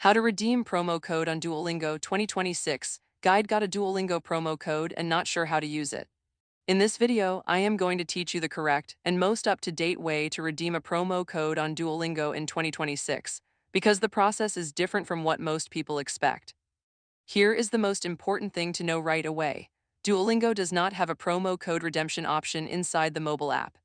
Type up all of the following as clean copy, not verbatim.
How to redeem promo code on Duolingo 2026. Guide, got a Duolingo promo code and not sure how to use it. In this video, I am going to teach you the correct and most up-to-date way to redeem a promo code on Duolingo in 2026, because the process is different from what most people expect. Here is the most important thing to know right away. Duolingo does not have a promo code redemption option inside the mobile app.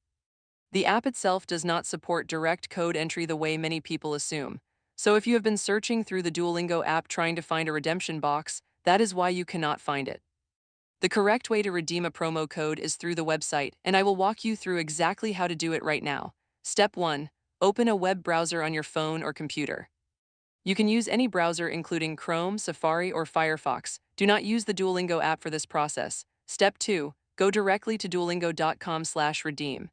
The app itself does not support direct code entry the way many people assume. So if you have been searching through the Duolingo app trying to find a redemption box, that is why you cannot find it. The correct way to redeem a promo code is through the website, and I will walk you through exactly how to do it right now. Step 1. Open a web browser on your phone or computer. You can use any browser including Chrome, Safari, or Firefox. Do not use the Duolingo app for this process. Step 2. Go directly to duolingo.com/redeem.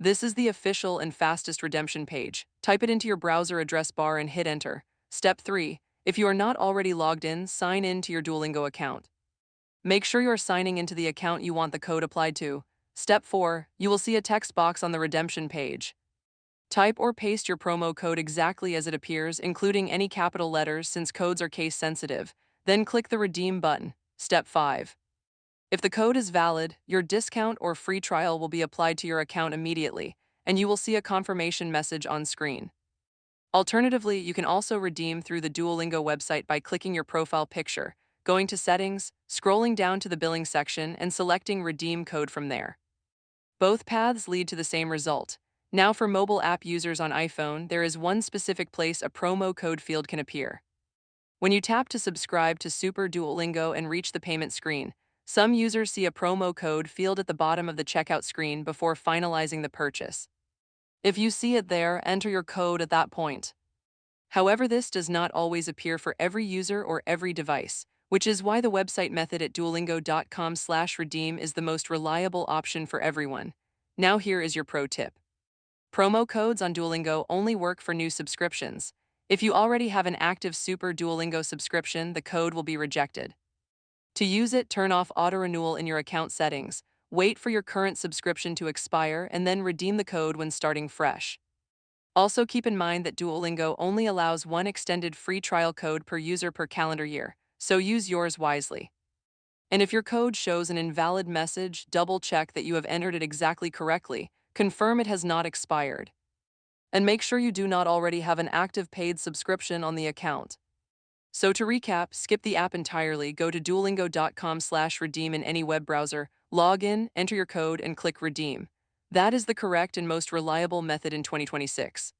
This is the official and fastest redemption page. Type it into your browser address bar and hit enter. Step 3. If you are not already logged in, sign in to your Duolingo account. Make sure you are signing into the account you want the code applied to. Step 4. You will see a text box on the redemption page. Type or paste your promo code exactly as it appears, including any capital letters since codes are case sensitive. Then click the redeem button. Step 5. If the code is valid, your discount or free trial will be applied to your account immediately, and you will see a confirmation message on screen. Alternatively, you can also redeem through the Duolingo website by clicking your profile picture, going to Settings, scrolling down to the Billing section, and selecting Redeem Code from there. Both paths lead to the same result. Now for mobile app users on iPhone, there is one specific place a promo code field can appear. When you tap to subscribe to Super Duolingo and reach the payment screen, some users see a promo code field at the bottom of the checkout screen before finalizing the purchase. If you see it there, enter your code at that point. However, this does not always appear for every user or every device, which is why the website method at duolingo.com/redeem is the most reliable option for everyone. Now here is your pro tip. Promo codes on Duolingo only work for new subscriptions. If you already have an active Super Duolingo subscription, the code will be rejected. To use it, turn off auto-renewal in your account settings, wait for your current subscription to expire, and then redeem the code when starting fresh. Also keep in mind that Duolingo only allows one extended free trial code per user per calendar year, so use yours wisely. And if your code shows an invalid message, double-check that you have entered it exactly correctly, confirm it has not expired. And make sure you do not already have an active paid subscription on the account. So to recap, skip the app entirely, go to duolingo.com/redeem in any web browser, log in, enter your code, and click redeem. That is the correct and most reliable method in 2026.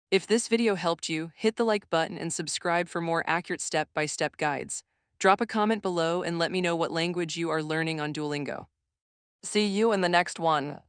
If this video helped you, hit the like button and subscribe for more accurate step-by-step guides. Drop a comment below and let me know what language you are learning on Duolingo. See you in the next one.